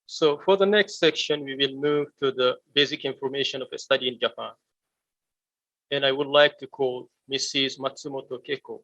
So for the next section, we will move to the basic information of a study in Japan. And I would like to call Mrs. Matsumoto Keiko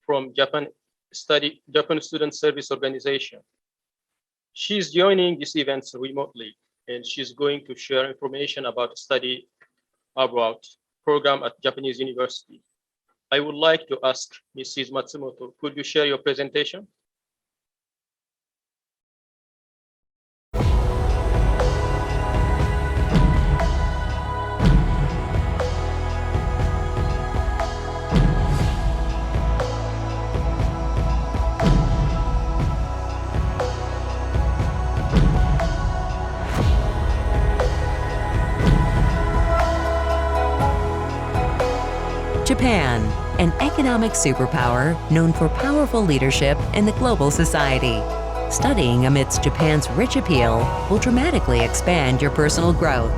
from Japan Student Service Organization. She's joining this event remotely, and she's going to share information about study abroad program at Japanese University. I would like to ask Mrs. Matsumoto, could you share your presentation? Japan, an economic superpower known for powerful leadership in the global society. Studying amidst Japan's rich appeal will dramatically expand your personal growth.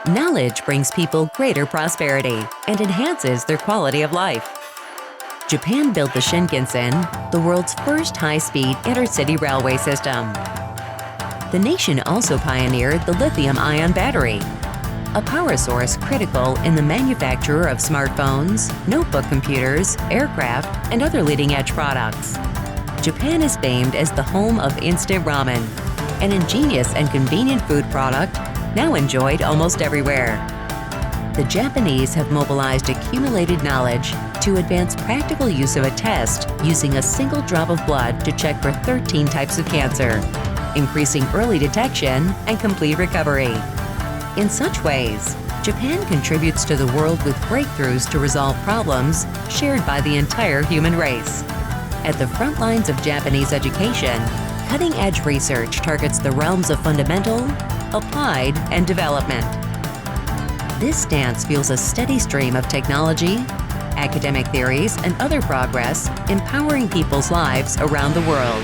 Knowledge brings people greater prosperity and enhances their quality of life. Japan built the Shinkansen, the world's first high-speed intercity railway system. The nation also pioneered the lithium-ion battery, a power source critical in the manufacture of smartphones, notebook computers, aircraft, and other leading-edge products. Japan is famed as the home of instant ramen, an ingenious and convenient food product now enjoyed almost everywhere. The Japanese have mobilized accumulated knowledge to advance practical use of a test using a single drop of blood to check for 13 types of cancer, increasing early detection and complete recovery. In such ways, Japan contributes to the world with breakthroughs to resolve problems shared by the entire human race. At the front lines of Japanese education, cutting-edge research targets the realms of fundamental, applied, and development. This stance fuels a steady stream of technology, academic theories, and other progress, empowering people's lives around the world.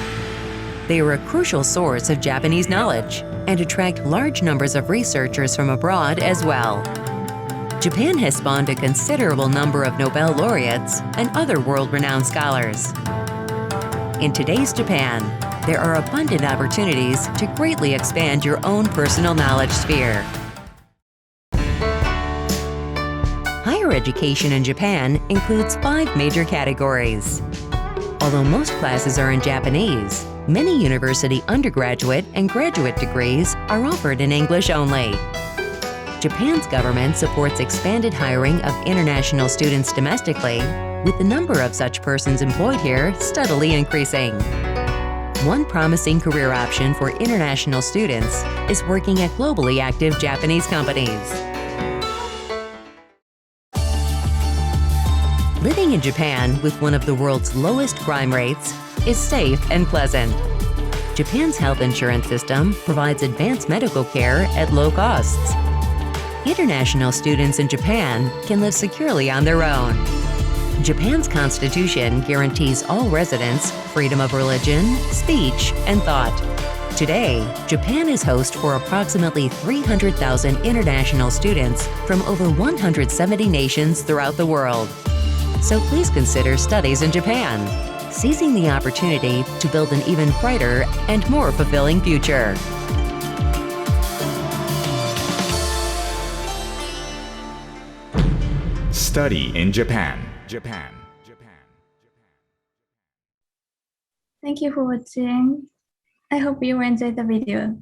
They are a crucial source of Japanese knowledge and attract large numbers of researchers from abroad as well. Japan has spawned a considerable number of Nobel laureates and other world-renowned scholars. In today's Japan, there are abundant opportunities to greatly expand your own personal knowledge sphere. Higher education in Japan includes 5 major categories. Although most classes are in Japanese, many university undergraduate and graduate degrees are offered in English only. Japan's government supports expanded hiring of international students domestically, with the number of such persons employed here steadily increasing. One promising career option for international students is working at globally active Japanese companies. Living in Japan with one of the world's lowest crime rates is safe and pleasant. Japan's health insurance system provides advanced medical care at low costs. International students in Japan can live securely on their own. Japan's constitution guarantees all residents freedom of religion, speech, and thought. Today, Japan is host for approximately 300,000 international students from over 170 nations throughout the world. So please consider studies in Japan, seizing the opportunity to build an even brighter and more fulfilling future. Study in Japan. Thank you for watching. I hope you enjoyed the video.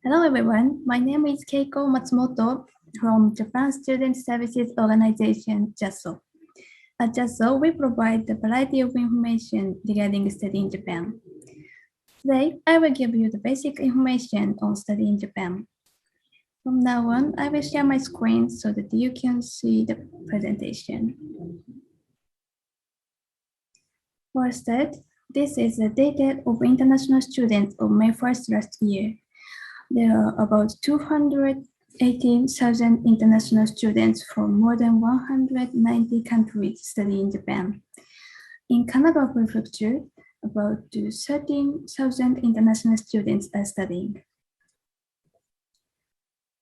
Hello everyone, my name is Keiko Matsumoto from Japan Student Services Organization, JASSO. At JASSO, we provide a variety of information regarding study in Japan. Today, I will give you the basic information on study in Japan. From now on, I will share my screen so that you can see the presentation. For start, this is the data of international students on May 1st last year. There are about 218,000 international students from more than 190 countries studying in Japan. In Kanagawa Prefecture, about 13,000 international students are studying.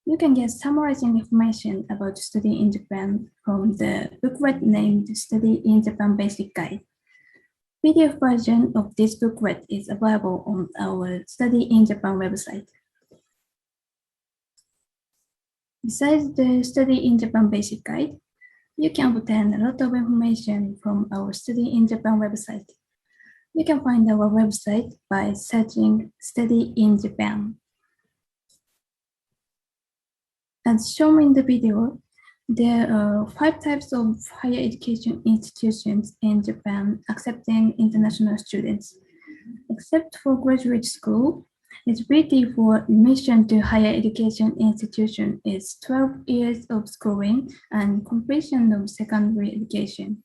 You can get summarizing information about studying in Japan from the booklet named Study in Japan Basic Guide. PDF version of this booklet is available on our Study in Japan website. Besides the Study in Japan basic guide, you can obtain a lot of information from our Study in Japan website. You can find our website by searching Study in Japan. As shown in the video, there are 5 types of higher education institutions in Japan accepting international students. Except for graduate school, eligibility for admission to higher education institution is 12 years of schooling and completion of secondary education.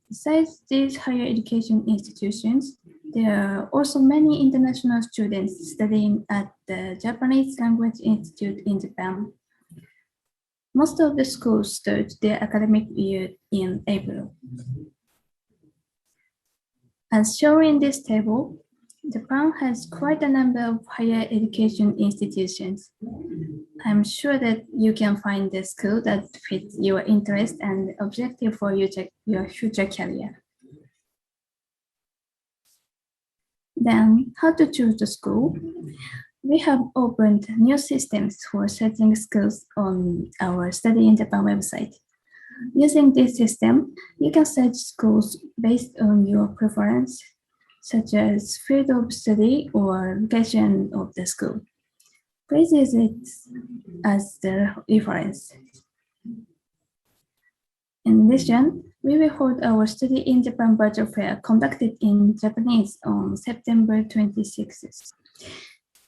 Besides these higher education institutions, there are also many international students studying at the Japanese Language Institute in Japan. Most of the schools start their academic year in April. As shown in this table, Japan has quite a number of higher education institutions. I'm sure that you can find the school that fits your interest and objective for your future career. Then, how to choose the school? We have opened new systems for searching schools on our Study in Japan website. Using this system, you can search schools based on your preference, such as field of study or location of the school. Please use it as the reference. In addition, we will hold our Study in Japan virtual fair conducted in Japanese on September 26th.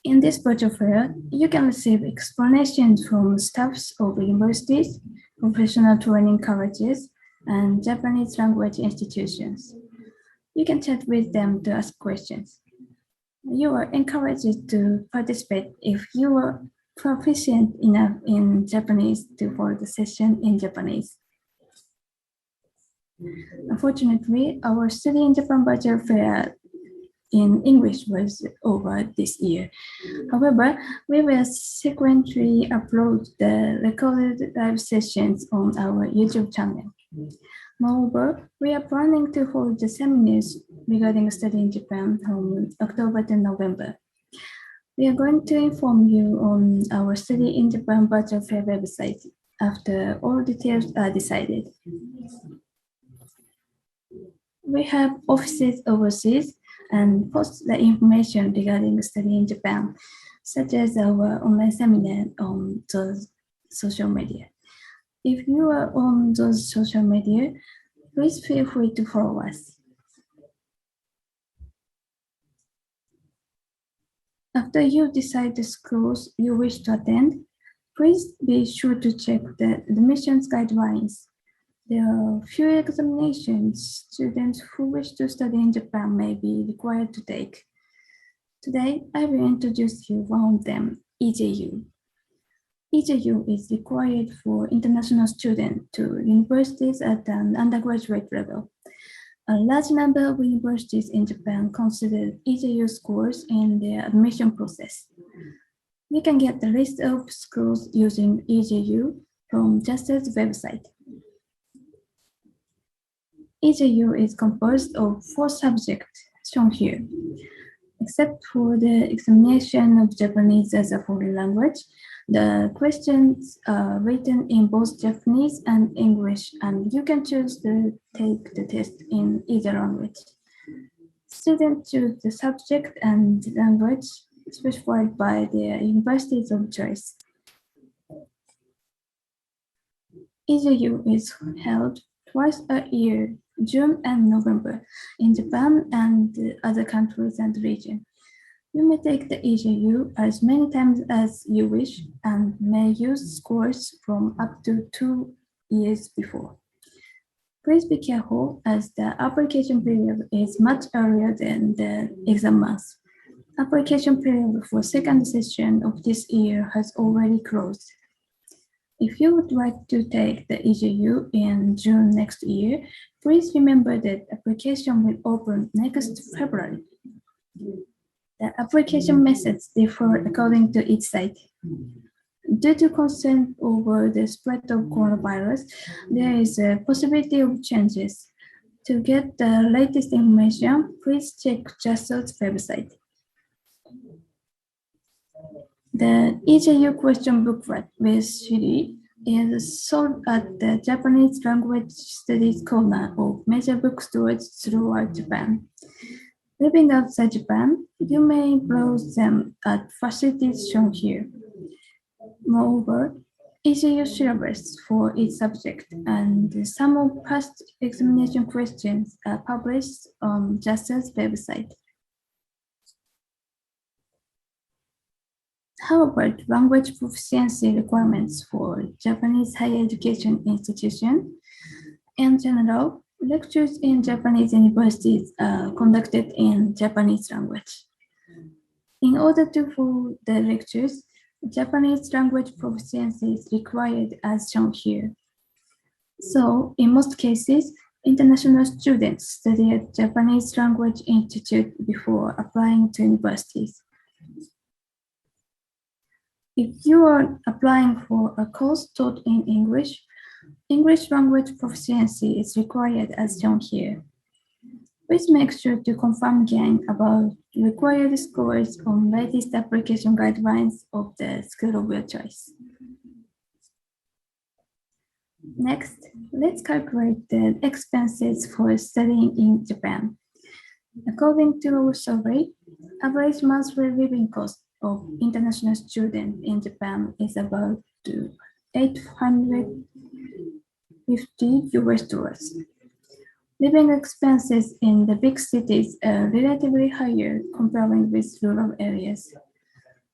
In this virtual fair, you can receive explanations from staffs of universities, professional training colleges, and Japanese language institutions. You can chat with them to ask questions. You are encouraged to participate if you are proficient enough in Japanese to hold the session in Japanese. Unfortunately, our Study in Japan virtual fair in English was over this year. However, we will sequentially upload the recorded live sessions on our YouTube channel. Moreover, we are planning to hold the seminars regarding Study in Japan from October to November. We are going to inform you on our Study in Japan virtual fair website after all details are decided. We have offices overseas and post the information regarding Study in Japan, such as our online seminar on those social media. If you are on those social media, please feel free to follow us. After you decide the schools you wish to attend, please be sure to check the admissions guidelines. There are few examinations students who wish to study in Japan may be required to take. Today, I will introduce you one of them, EJU. EJU is required for international students to universities at an undergraduate level. A large number of universities in Japan consider EJU scores in their admission process. You can get the list of schools using EJU from JASSO's website. EJU is composed of 4 subjects shown here. Except for the examination of Japanese as a foreign language, the questions are written in both Japanese and English, and you can choose to take the test in either language. Students choose the subject and language specified by their universities of choice. EJU is held twice a year, June and November, in Japan and other countries and regions. You may take the EJU as many times as you wish and may use scores from up to 2 years before. Please be careful as the application period is much earlier than the exam month. Application period for second session of this year has already closed. If you would like to take the EJU in June next year, please remember that application will open next February. The application methods differ according to each site. Due to concern over the spread of coronavirus, there is a possibility of changes. To get the latest information, please check JASSO's website. The EJU question booklet with CD is sold at the Japanese Language Studies corner of major bookstores throughout Japan. Living outside Japan, you may browse them at facilities shown here. Moreover, EJU syllabus for each subject and some of past examination questions are published on JASSO's website. How about language proficiency requirements for Japanese higher education institution? In general, lectures in Japanese universities are conducted in Japanese language. In order to follow the lectures, Japanese language proficiency is required as shown here. So, in most cases, international students study at Japanese Language Institute before applying to universities. If you are applying for a course taught in English, English language proficiency is required as shown here. Please make sure to confirm again about required scores on latest application guidelines of the school of your choice. Next, let's calculate the expenses for studying in Japan. According to our survey, average monthly living cost of international students in Japan is about $850 US. Living expenses in the big cities are relatively higher comparing with rural areas.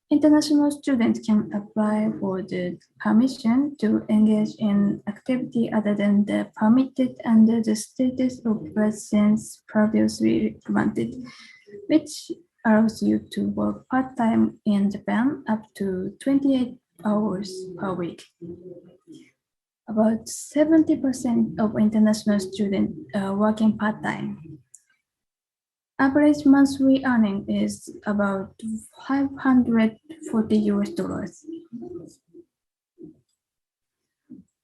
International students can apply for the permission to engage in activity other than the permitted under the status of residence previously granted, which allows you to work part-time in Japan up to 28 hours per week. About 70% of international students are working part-time. Average monthly earning is about $540 US.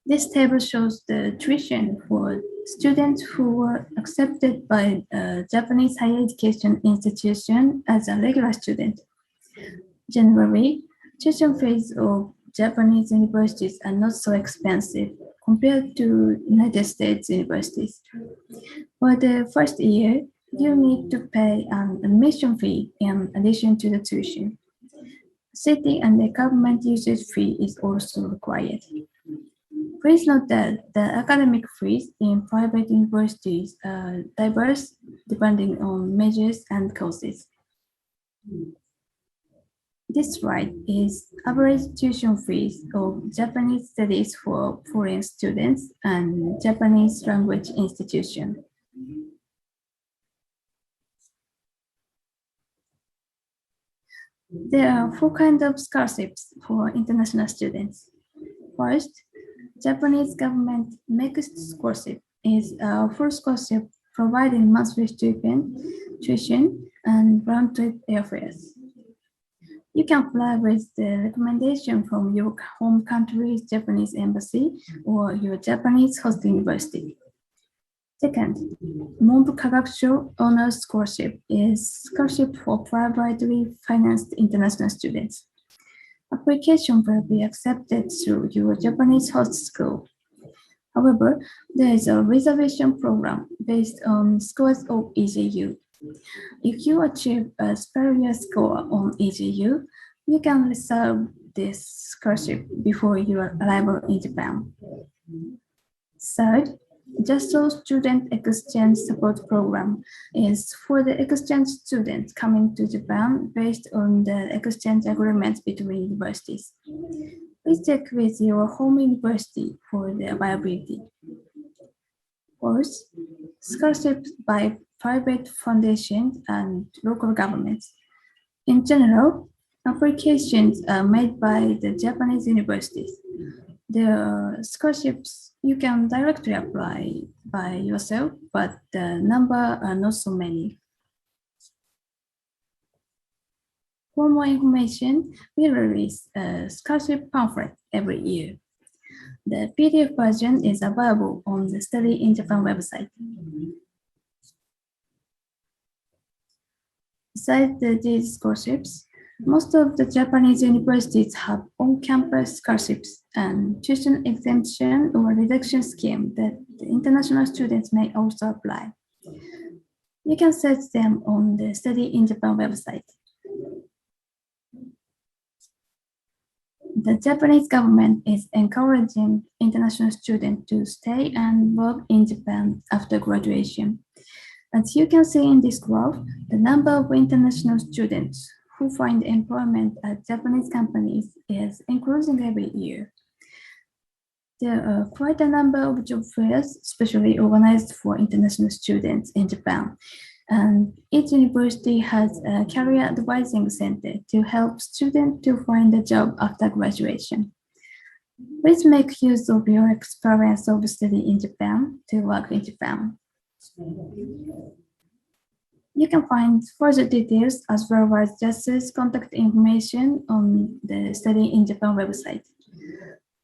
This table shows the tuition for students who were accepted by a Japanese higher education institution as a regular student. Generally, tuition fees of Japanese universities are not so expensive compared to United States universities. For the first year, you need to pay an admission fee in addition to the tuition. City and the government usage fee is also required. Please note that the academic fees in private universities are diverse depending on majors and courses. This slide is average tuition fees of Japanese studies for foreign students and Japanese language institution. There are four kinds of scholarships for international students. First, Japanese government mixed scholarship is a full scholarship providing monthly stipend, tuition, and round-trip airfares. You can apply with the recommendation from your home country's Japanese embassy or your Japanese host university. Second, Monbu Kagakusho Honors Scholarship is scholarship for privately financed international students. Application will be accepted through your Japanese host school. However, there is a reservation program based on scores of EJU. If you achieve a superior score on EJU, you can reserve this scholarship before your arrival in Japan. Third, JASSO Student Exchange Support Program is for the exchange students coming to Japan based on the exchange agreements between universities. Please check with your home university for the availability. Fourth, scholarships by private foundations and local governments. In general, applications are made by the Japanese universities. The scholarships you can directly apply by yourself, but the number are not so many. For more information, we release a scholarship pamphlet every year. The PDF version is available on the Study in Japan website. Besides these scholarships, most of the Japanese universities have on-campus scholarships and tuition exemption or reduction scheme that the international students may also apply. You can search them on the Study in Japan website. The Japanese government is encouraging international students to stay and work in Japan after graduation. As you can see in this graph, the number of international students who find employment at Japanese companies is increasing every year. There are quite a number of job fairs, especially organized for international students in Japan. And each university has a career advising center to help students to find a job after graduation. Please make use of your experience of study in Japan to work in Japan. You can find further details as well as JASSO's contact information on the Study in Japan website.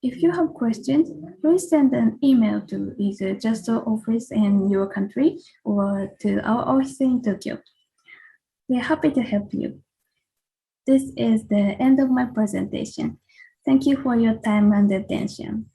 If you have questions, please send an email to either JASSO office in your country or to our office in Tokyo. We are happy to help you. This is the end of my presentation. Thank you for your time and attention.